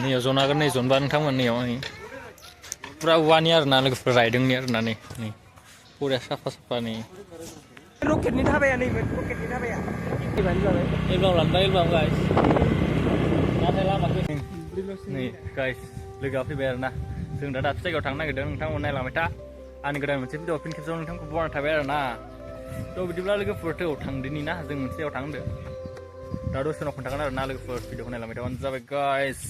नैयाव जना हागोन नै जनबा नोंथांमोन नैयाव पुरा औवानि आरोना लोगोफोर रायदोंनि आरोना नै पुरा साफा साफा नै रकेटनि धाबाया नैमोन रकेटनि धाबाया फैबानो जाबाय एलबाम लानबाय एलबाम गाइस नाथाय लामाखौ नै गाइस लोगोआ फैबाय आरोना जों दा दाबसे जायगायाव थांनो नागिरदों नोंथांमोन नायलांबाय था आंनि गोदान मोनसे भिडिअ फिन खेबसेयाव नोंथांखौ बरायना थाबाय आरोना थ' बिदिब्ला लोगोफोर थौ थांदिनि ना जों मोनसे जायगायाव थांदो दा दसे उनाव खोन्थागोन आरोना लोगोफोर भिडिअखौ नायलांबाय थाबानो जाबाय गाइस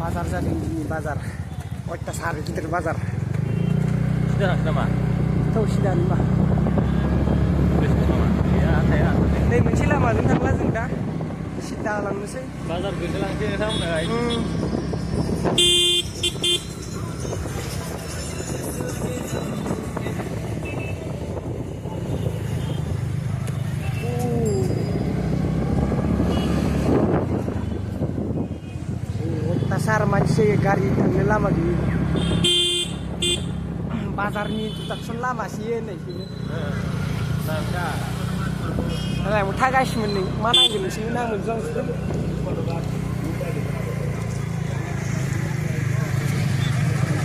बाजार जादों दिनै बाजार अयथासार गिदिर बाजार सिदा थांसै नामा थौ सिदानि मा नै मोनसे लामाजों थांला जों दा सिदा लांनोसै बाजार गोसो लांसै नोंथांमोनहाय अयथासार मानसि गारि थांनो लामा गैयै बाजारनि जुटाक्सन लामासो होननायखौनो नालाय थागासिमोन नै मा नांगोन नोंसोरनो नांगोन जों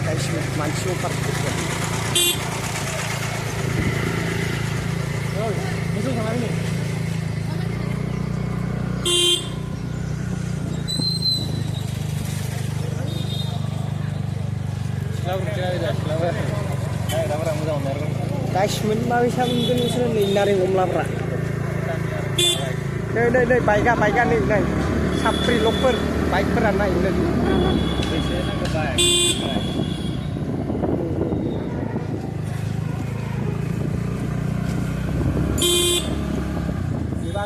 गासिबो मानसि अफार मोसौ थांनानै नै गासिमोन माबैसा मोनगोन नोंसोरो नै नारें कमलाफ्रा नै बाइकआ नै साफ्रि लकफोर बाइकफोरा नाय नै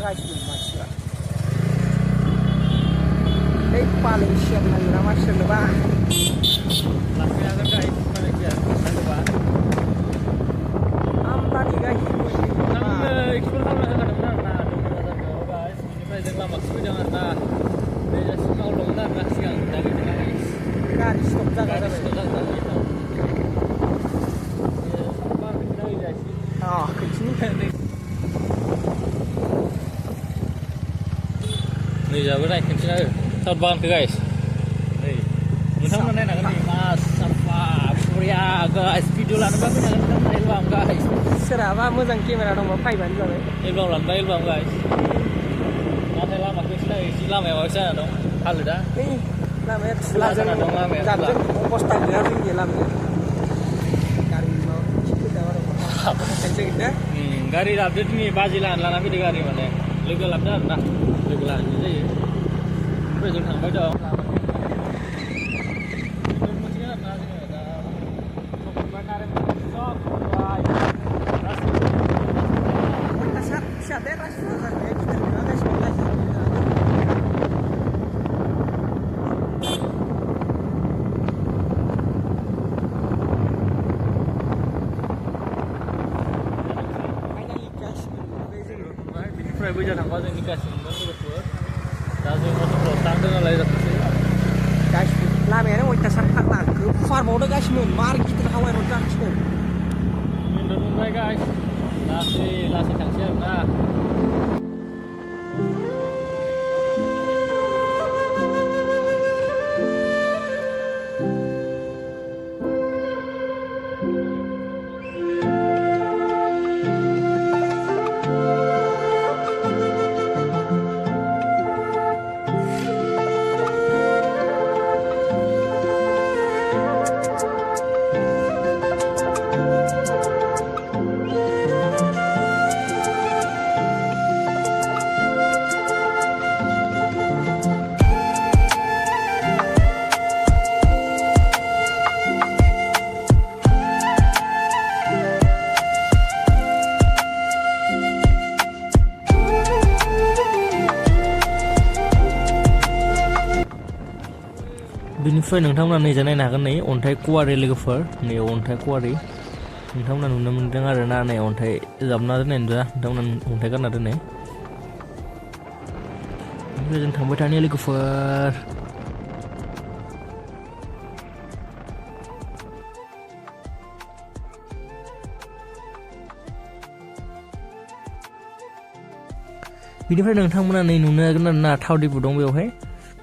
गासिबो मानसिफ्रा नै पालें सेर नांगौ नामा सोरनोबा आमदानि गासिबो एक्सप्लर खालामना होखादोंमोन आरोना बेनिफ्राय जों लामा सफैदों आरोना बे सिगाङाव दंमोन आरोना सिगां दा गैला गारि स्टप जाबाय नै जाबो नायफिनसै साउथ बागानखौ गाइस नै नोंथांमोना नायनांगोन नै मा साफा बरिया गाइस भिडिअ लानोबा फैनांगोन नोंथांमोना एलबाम गाइस सोरहाबा मोजां केमेरा दंबा फैबानो जाबाय एलबाम लानबाय एलबाम गाइस नाथाय लामाखौ सिनाय एसे लामाया माबायदि जाना दं हालोदा लामाया थुलाजों जाबजों अबस्था गैया जोंनि लामाया गारि लाबोदो दिनै बाजि लाना फैदो गारि माने लोगो लाबोदो आरोना लोगो लानाय जायो ओमफ्राय जों थांबाय दं बेनिफ्राय बैजा थांबा जोंनि गासिबो मोनगोन लोगोफोर दा जों मटरफोराव थांदों नालाय जाथोंसै गासिबो लामायानो अयथासार फाग्ला गोफारबावदो गासिबो मार गिदिर हावाय रड जागासिनो मोनबाय गाइस लासै लासै थांसै आरोना बिनिफ्राय नोंथांमोना नैजा नायनो हागोन नै अन्थाइ कुवारि लोगोफोर नै अन्थाइ कुवारि नोंथांमोना नुनो मोनदों आरो ना नै अन्थाइ जाबना दोननाय नुदों नोंथांमोना अन्थाइ गारना दोननाय ओमफ्राय जों थांबाय थानाय लोगोफोर बिनिफ्राय नोंथांमोना नै नुनो हागोन आरो ना थाव डिपु दं बेवहाय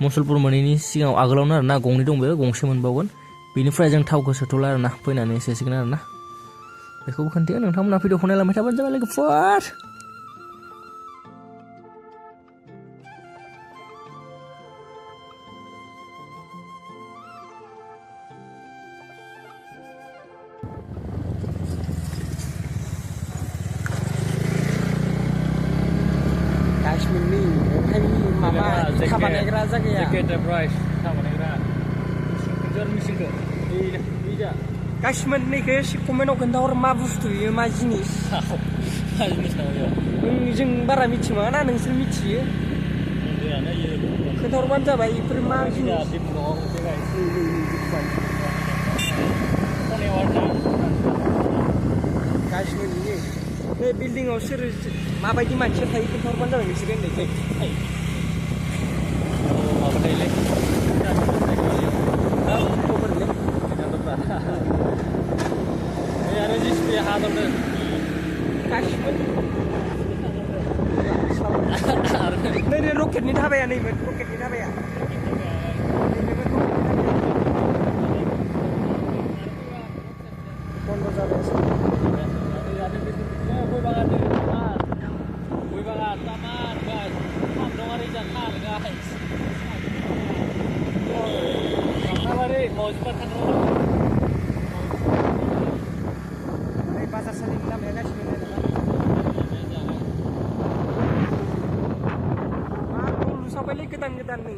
मुसलपुर मोनैनि सिगाङाव आगोलावनो आरो ना गंनै दं बेयो गंसे मोनबावगोन बिनिफ्राय जों थावखौ सोथ'ला आरो ना फैनानै एसेसिगोन आरो ना बेखौबो खोन्थायो नोंथांमोना भिडिअखौ नायलांबाय थाबानो जाबाय लोगोफोर काश्मीरनि अन्थाइ माबा इथा बानायग्रा जायगाया काश्मीरनिखौ एसे कमेन्टआव खोन्थाहर मा बुस्थु बेयो मा जिनिस जों बारा मिथिबाङा ना नोंसोर मिथियो खोन्थाहरबानो जाबाय बेफोर मा जिनिस काश्मीरनि बे बिल्डिंआव सोर माबायदि मानसिया थायो खोन्थाहरबानो जाबाय नोंसोर होननायखाय नै रकेटनि धाबाया नैमोन रकेटनि धाबाया बन्द' जाबाय बाजार सालिनि लामाया गासिबो लुसाबायलै गोदान गोदान नै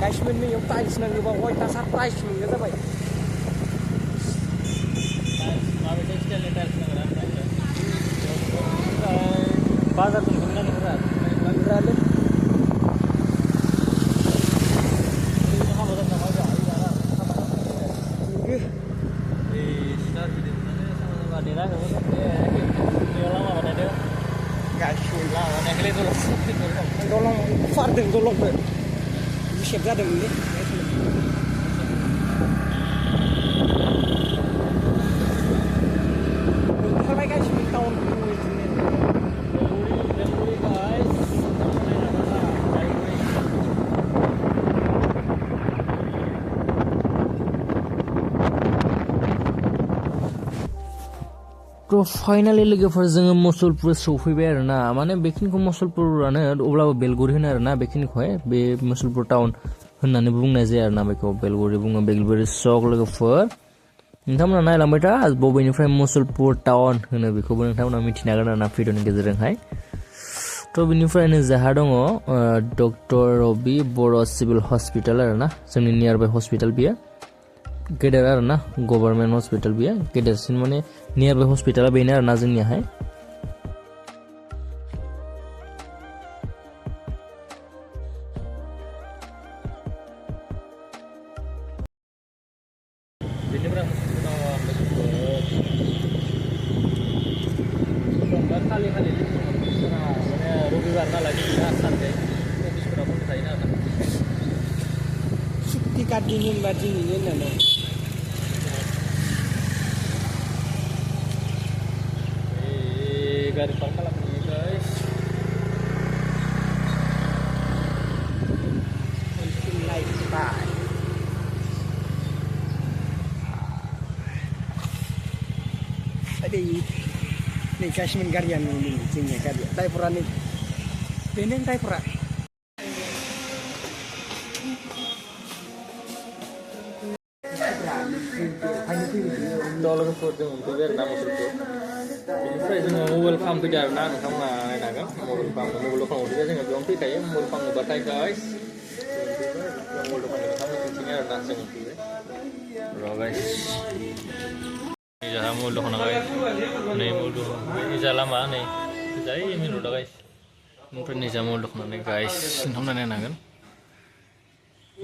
काश्मीरनि याव टाइल्स नांगौबा अयथासार प्राइस मोनग्रा जाबाय बाजारजों थांना नोंरालै दलं फारदों दलंखौ गुसेब जादोंमोनलै ओंखारलायगासिनो टाउनखौ थ' फाइनालि लोगोफोर जोङो मुसलपुर सौफैबाय आरो ना माने बेखिनिखौ मुसलपुरानो अब्लाबो बेलगुरि होनो आरो ना बेखिनिखौहाय बे मुसलपुर टाउन होननानै बुंनाय जाया आरो ना बेखौ बेलगुरि बुङो बेलगुरि सक लोगोफोर नोंथांमोना नायलांबाय था बबेनिफ्राय मुसलपुर टाउन होनो बेखौबो नोंथांमोना मिथिनो हागोन आरो ना भिडिअनि गेजेरजोंहाय थ' बिनिफ्रायनो जाहा दङ डक्टर रबि बर' सिभिल हस्पिटाल आरो ना जोंनि नियार बाइ हस्पिटाल बियो गेदेर आरो ना गभर्नमेन्ट हस्पिटाल बियो गेदेरसिन माने नियार बाइ हस्पिटाला बेनो आरो ना जोंनियाहाय रबिबार नालाय सानडे अफिसफोरा बन्द थायो ना सुक्ति कार्ड दिन होनबा दिनैनो होननानै गारि पार्क खालामनो गाइस नै काश्मीर गारियानो नै जोंनिया गारिया ड्राइभारा नै बेनो ड्राइभारा लोगोफोर जों मोनफैबाय आरो ना मुसलपुर बेनिफ्राय जोङो मबाइल फार्म फैदों आरो ना नोंथांमोना नायनो हागोन मबाइल दखानाव फैबाय जोङो बेयावनो फैखायो मबाइल फार्म नुबाथाय गाइस मबाइल दखाननि नोंथांमोन दिन्थिनाय आरो ना जों फैबाय र' गाइस जाहा मबाइल दखाना गाइस नै मबाइल दखान जा लामा नै जाय मेन र'डा गाइस ओमफ्राय निजा मबाइल दखानानै गाइस नोंथांमोना नायनो हागोन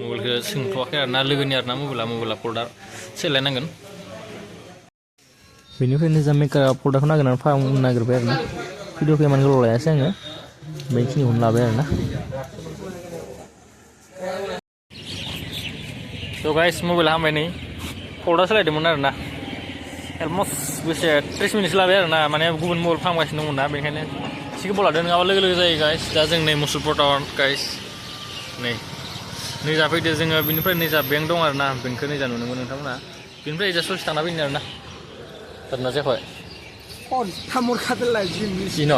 मबाइलखौ सोंथ'वाखै आरोना लोगोनि आरोना मबाइला फल्डार सोलायनांगोन बेनिफ्राय निजा मेकार प्रडाक्टखौ नागिरनानै फाहामनो नागिरबाय आरोना भिडिअखौ इमान गोलाव लायासै आङो बेखिनिखौनो लाबाय आरोना थ' गाइस मबाइला हामबाय नै फल्डार सोलायदोंमोन आरोना अलमस्ट बेसे 30 मिनिटसो लाबाय आरोना माने गुबुन मबाइल फाहामगासिनो दंमोन ना बेनिखायनो एसे गोबाव लादों नङाबा लोगो लोगो जायो गाइस दा जों नै मुसलपुर टाउन गाइस नै जाफैदो जोङो बिनिफ्राय नैजा बेंक दं आरोना बेंकखौ नैजा नुनो मोनो नोंथांमोना बिनिफ्राय एजा ससे थांना फैनो आरोना थारना जायाखै जिन'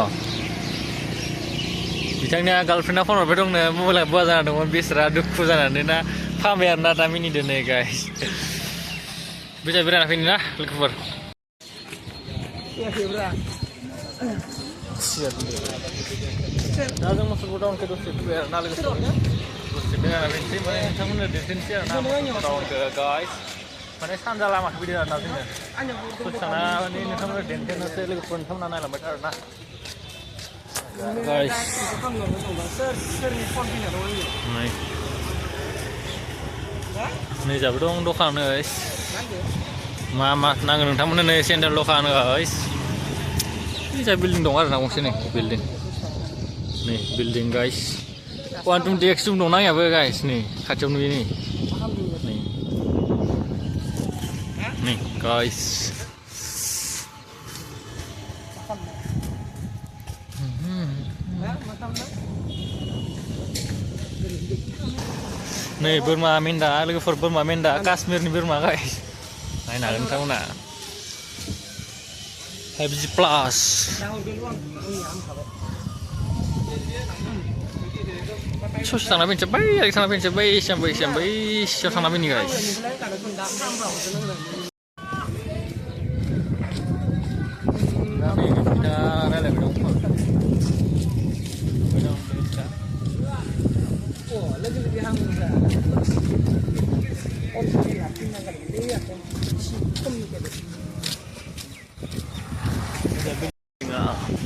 बिथांनिया गार्लफ्रेन्डआ फन हरबाय दंनो मबाइला बुवा जाना दंमोन बेसरा दुखु जानानै ना फाहामबाय आरोना दा मिनिदो नै गाइस बिजा बेरायना फैनो ना लोगोफोर दा जों मुसलपुर टाउनखौ दसे फैबाय आरोना लोगोफोर दसे बेरायना फैनोसै माने नोंथांमोननो दिन्थिनोसै आरोना मुसलपुर टाउनखौ गाइस माने सानजा लामाखौ फैदों आरोना जोङो ससे थांना माने नोंथांमोननो दिन्थिनोसै लोगोफोर नोंथांमोना नायलांबाय थारो आरोना गाइस नै जाबो दं दखान मा नांगौ नोंथांमोननो नै सेन्देल दखान गाइस जा बिल्डिं दं आरोना गंसे नै बिल्डिं गाइस 120x दं नायाबो गाइस नै खाथियाव नुयो नै गाइस नै बोरमा मेन्दा लोगोफोर बोरमा मेन्दा काश्मीरनि बोरमा गाइस नायनो हागोन नोंथांमोना 5G प्लास ससे थांना फैनोसै बै थांना फैनोसै बैसियाव थांना फैनि गाइस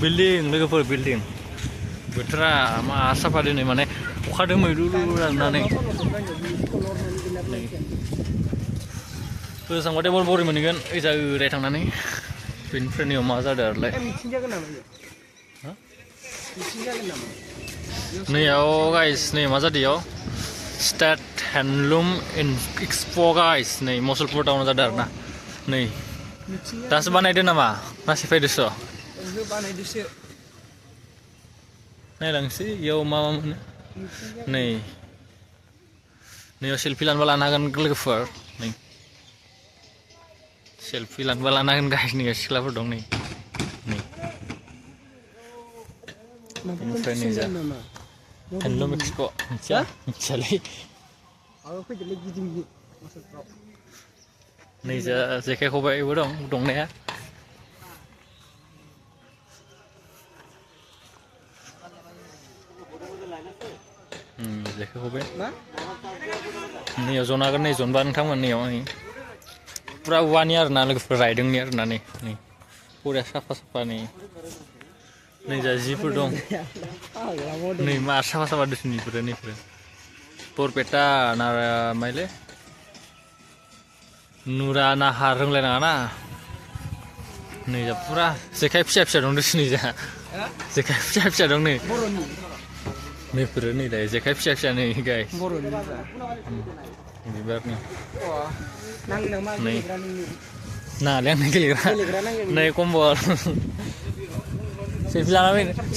बिल्डिं लोगोफोर बिल्डिं बोथोरा मा साफा दिनै माने अखा दोमैलुलु जानानै गोजांबाथाय बरि मोनहैगोन ओइजा ओरै थांनानै बेनिफ्राय नैयाव मा जादों आरोलाय नैयाव गाइस नै मा जादों इयाव स्टेट हेन्डलुम एक्सप' गाइस नै मुसलपुर टाउनाव जादों आरोना नै दासो बानायदो नामा ना सिफायदोसो नायलांसै इयाव मा मोनो नैयाव सेल्फि लानोबा लानो हागोन लोगोफोर नै सेल्फि लानोबा लानो हागोन गाइस नै सिख्लाफोर दं नै बेनिफ्राय नैजा हेन्डलुम एक्सप' मिथियालै नैजा जेखाइ खबाइबो दं दंनाया जेखाइ खबाइ नैयाव जनो हागोन नै जनबा नोंथांमोन नैयाव पुरा औवानि आरोना लोगोफोर रायदोंनि आरोना नै पुरा साफा नै जा जिफोर दं नै मा साफा दुसुन इफोरो बरपेटा ना माइले नुरा नाहार रोंलायनाङा ना नै जा पुरा जेखाइ फिसा दं दुसुन जा जेखाइ फिसा दं नै नैफोरो नै दायो जेखाइ फिसा नै गाइस बिबारनि नै नालाय आंनो गेलेग्रा नै कम्बल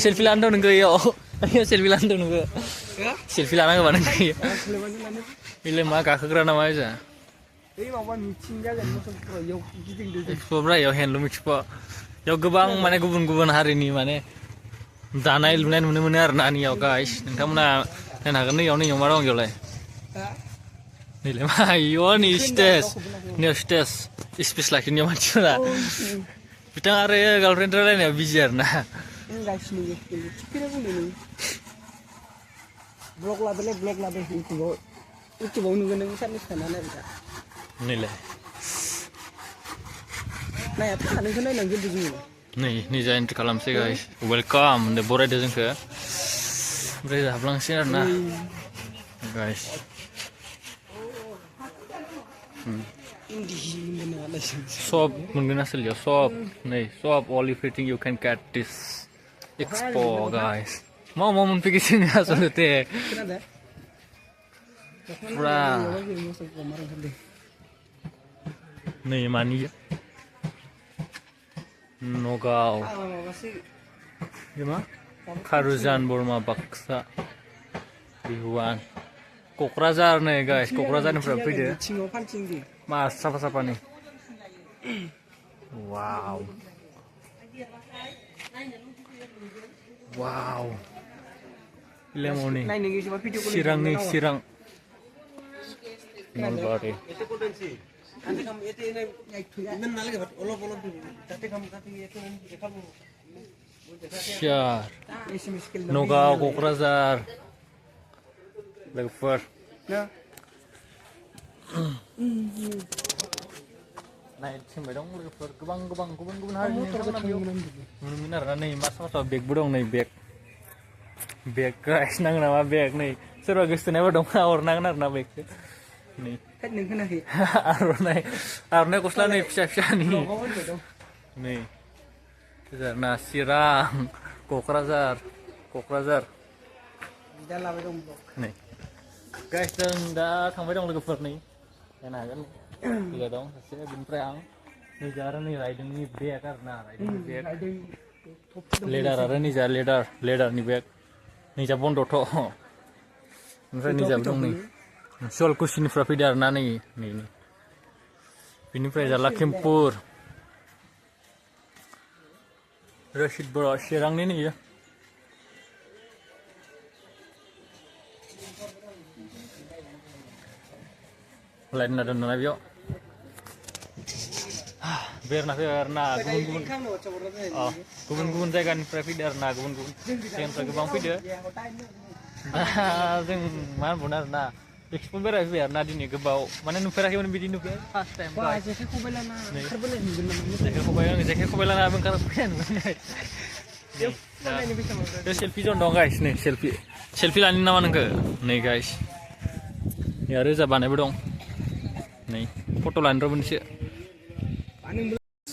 सेल्फि लानो दं नोंगो इयाव सेल्फि लानो दं नोंगो सेल्फि लानांगौबा नोंगो इलाय मा गाखोग्रा नामा एजा एक्सप'ब्रा इयाव हेन्डलुम एक्सप' इयाव गोबां माने गुबुन हारिनि माने दानाय लुनाय नुनो मोनो आरोना नैयाव गाइस नोंथांमोना नायनो हागोन नैयाव मा दं इयावलाय नैलाय मा इयाव नै स्टेज स्पेस लाखिनायाव मानसिफोरा बिथाङा आरो गार्लफ्रेन्ड रायलायनायाव बिजि आरोना ब्लग लादों इउटुबाव नुगोन नों साननैसो थानानै नैलाय नायाथ' नोंखौ नायनांगोन जोङो नै निजा एन्ट्रि खालामसै गाइस वेलकाम होनदो बरायदो जोंखौ Oke, जाब्लांसै आरोना guys. Sob mungkin asli ya sob. Nih sob all everything you can get this expo guys. Mau pergi sini asal teh. Wah. Nih mani. Nogao. Gimana? Karuzan Burma Baksa. Bihuan. Kokrajhar nih guys, Kokrajharनिफ्राय फैदो. Mas siapa nih? Wow. Wow. Lemon nih. Sirang nih, sirang. Nolbari. Syar. Nogao Kokrajhar. Lover. Nah, sini dong lover. Kebang hari ini benar nih masa bag budong nih bag guys nang nama bag nih. Seru guys tuh nih dong awor nang bag nih. Arunai kusla nih pisa nih. Nih. Nah sirang Kokrajhar. Nih. Guys, dah थांबाय dong लोगोफोर nih. Enak kan? Tiga dong, hasilnya binprey ang. Nih jarang nih riding nih bag karena riding bag. Leader ada nih jar leader nih bag. Nih jabon doto. Oमफ्राय nih jab dong nih. Sol kusinनिफ्राय फैदो आरोना nih. बिनिफ्राय जा लखिमपुर. रशिद बर' चिरांनि nih ya. Lain ada nana bio. Biar gumun जायगानिफ्राय फैदो आरोना गुबुन जायगानिफ्राय गोबां फैदो. जों मा होनबावनो आरोना एक्सप'न बेरायफैबाय आरोना दिनै गोबाव माने नुफेराखैमोन बिदि नुबाय फार्स्ट टाइम जेखाइ खबाइ लाना ओंखारबोनाय सेल्फि जन दं गाइस नै सेल्फि लानो नामा नोंखो नै गाइस आरो रोजा बानायबो दं नै फट' लानो र' मोनसे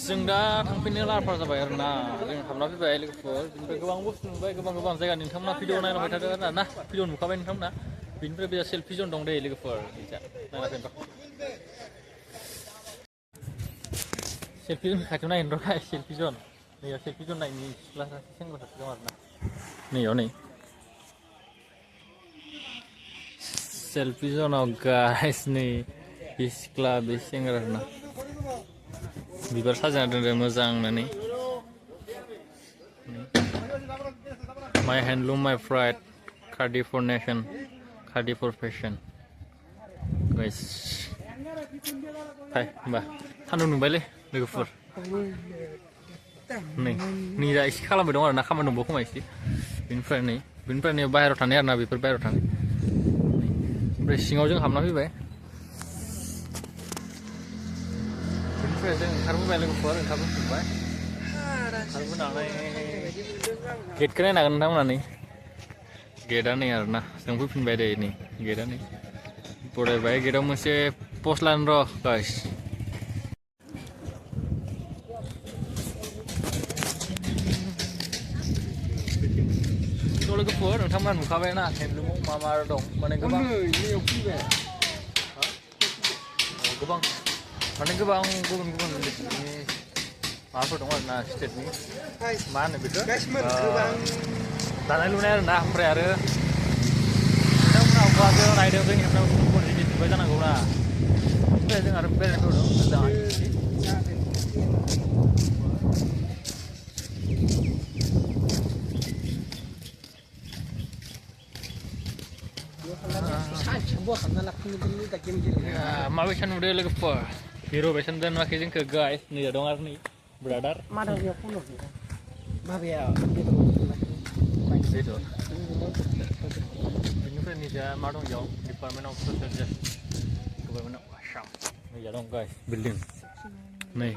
जों दा थांफिननो लाहार फाहार जाबाय आरोना जों हाबना फैबाय लोगोफोर बिनिफ्राय गोबां बुस्थु नुबाय गोबां जायगा नोंथांमोना भिडिअ नायलांबाय थादों आरोना भिडिअ नुखाबाय नोंथांमोना बिनिफ्राय बे सेल्फि जन दं दे लोगोफोर नायना फैनोर' सेल्फि जन खाथियाव नायनो र' सेल्फि जन नैयाव सेल्फि जन नायनि सिख्ला सासे सेंग्रा सासे दं आरोना नैयाव नै सेल्फि जनाव गाइस नै बे सिख्ला बे सेंग्रा आरोना बिबार साजायना दोनदों मोजां होननानै My handloom, my pride, Cardi for nation, Cardi for fashion guys hai होमबा सान्दुं दुंबायलै लोगोफोर नै दा एसे खालामबाय दं आरोना खामानि दंबावो खोमा एसे बेनिफ्राय नै बाहेरायाव थानाय आरोना बेफोर बाहेरायाव थानाय ओमफ्राय सिङाव जों हाबना फैबाय बेनिफ्राय जों ओंखारबोबाय लोगोफोर ओंखारबोफिनबाय ओंखारबोनानै गेटखौ नायनो हागोन नोंथांमोना नै गेटआ नै आरोना जों फैफिनबाय दे नै गेटआ नै बरायबाय गेटआव मोनसे पस्ट लानो र' गाइस लोगोफोर नोंथांमोना नुखाबायना हेन्दलुमाव मा दं माने गोबां गुबुन माबाफोर दं आरोना स्टेटनि मा होनो बेखौ दानाय लुनाय आरोना ओमफ्राय आरो नोंथांमोना अबावबासो नायदों जोंनि हेबनायाव गुबुन जिनिस नुबाय जानांगौना ओमफ्राय जों आरो बेरायनो दं मोजाङै माबायसा नुदों लोगोफोर हिर' बायसा नुवाखै जोंखौ गाइस नै दं आरो नै ब्रादार बेनिफ्राय निजा मा दं बेयाव department of social justice government of Assam नैजा दं गाइस बिल्डिं नै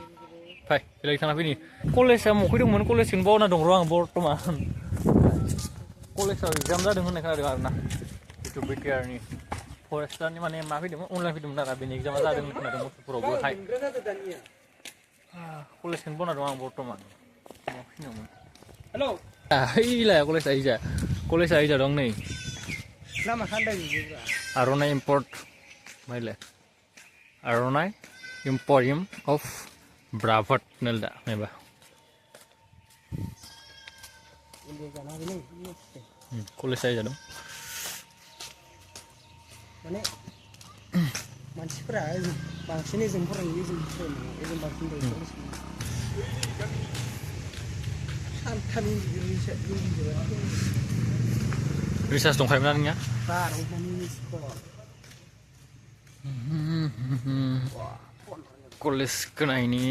फाय बेलाय थांना फैनि कलेजआ मखैदोंमोन कलेजखौनो बावना दं र' आं बर्थमान कलेजाव एग्जाम जादों होननाय खोनादों आरोना जितु बिटिआरनि फरेस्टारनि माने मा फैदोंमोन अनलाइन फैदोंमोन आरो बेनि एग्जामा जादों होननाय खोनादों मुसलपुरावबोहाय कलेजखौनो बना दं आं बर्थमान हेलौ ओइलाय कलेजा ओइजा कलेजा ओइजा दं नै लामा खान्दाय आर'नाइ इम्पर्ट माइलाय आर'नाइ इम्प'रियाम अफ ब्राभट नलदा नायबा कलेज जादों माने मानसिफोरा बांसिन जों फरायो जों बांसिन सानथामनि रिसार्च दंखायोमोन नोंनिया कलेज खोनायनि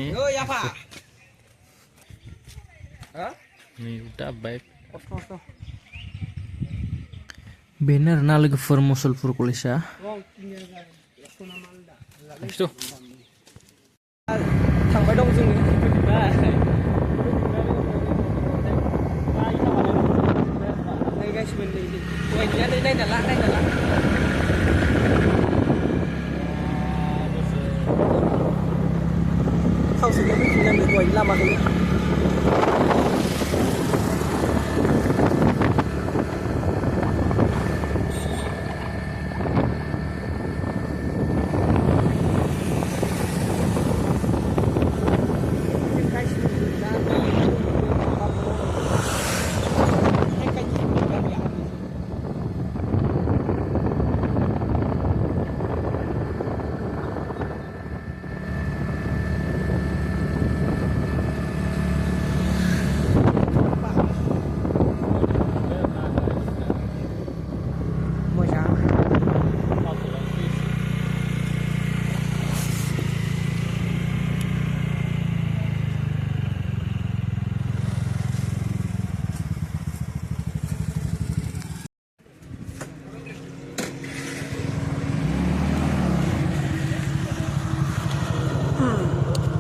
दा बाइक बेनो आरोना लोगोफोर मुसलपुर कलेजआ थांबाय दं जोङो नायगासिनो नायना ला खावसेनो फैफिननांगौ दहाय लामाखौ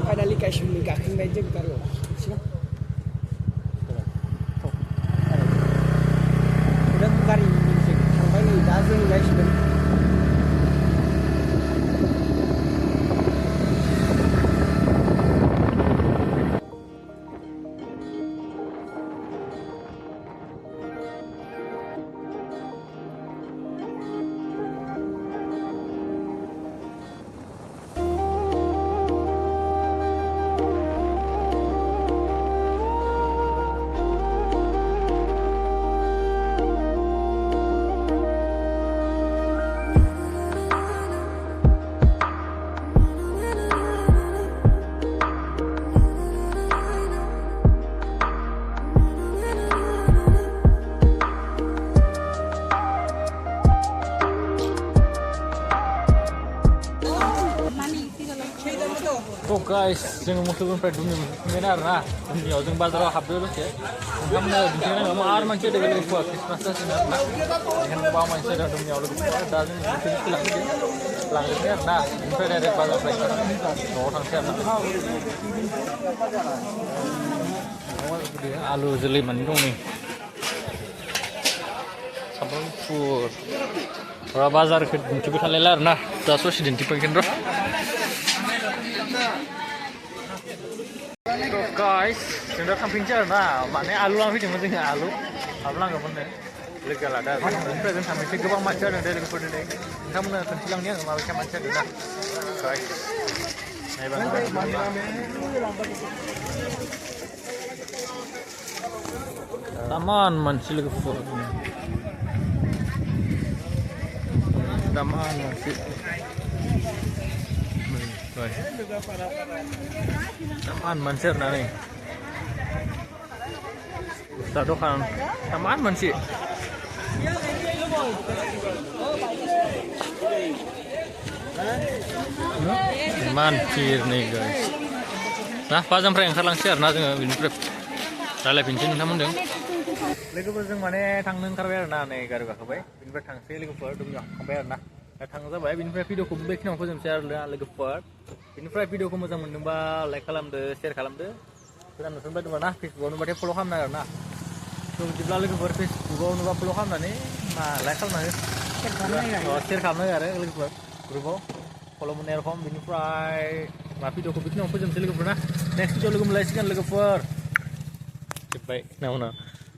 फाइनालि गायसुमनि गाखोनाय जों गारियाव गारिजों थांबाय नै दा जों गायसिगोन तो गाइस जों मोसौनिफ्राय दुमनि मोनफिनबायना आरोना दुमनियाव जों बाजाराव हाबदो दसे ओंखामनो दिन्थिनांगौ आरो मानसि लोगो लोगोफोर ख्रिस्टमास जासिगोन आरोना बेखायनो बाव मानसि जादों दुमनियाव लोगोफोर दा जों मोनसे लांजोबबाय आरोना ओमफ्राय डाइरेक्ट बाजारनिफ्राय न'आव थांसै आरोना आलु जोलै माने दं नै सामब्राम गुफुर बाजारखौ दिन्थिबाय थालायला आरोना दा ससे दिन्थिफैगोन र' guys, जों दा थांफिनसै आरोना माने आलु लांफैदोंमोन जोङो आलु लांगौमोननो लोगो लादों ओमफ्राय जों थांफिनसै गोबां मानसि जादों दे लोगोफोर दिनै नोंथांमोना खोन्थिलांनि आङो माबायदि मानसि जादों ना गाइस taman मानसि लोगोफोर taman मानसि taman मानसि आरोना नै दा दखान taman मानसि मानसिर नै गाइस ना बाजारनिफ्राय ओंखारलांसै आरोना जोङो बेनिफ्राय रायलायफिनसै नोंथांमोनजों लोगोफोर जों माने थांनो ओंखारबाय आरोना नै गारि गाखोबाय बेनिफ्राय थांसै लोगोफोर दुमनियाव हांबाय आरोना दा थांनो जाबाय बेनिफ्राय भिडिअखौ बेखिनियाव फोजोबनोसै आरोना लोगोफोर बेनिफ्राय भिडिअखौ मोजां मोनदोंबा लाइक खालामदो शेयार खालामदो गोदान नुसनबाय दंबा ना फेसबुकआव नुबाथाय फल' खालामनो आरोना बिदिब्ला लोगोफोर फेसबुकाव नुबा फल' खालामनानै लाइक खालामना हो शेयार खालामना हो आरो लोगोफोर ग्रुपाव फल' मोननाय रखम बिनिफ्राय भिडिअखौ बेखिनियाव फोजोबनोसै लोगोफोर ना नेक्स्ट भिडिअ लोगो मोनलायसिगोन लोगोफोर जोब्बाय ना उनाव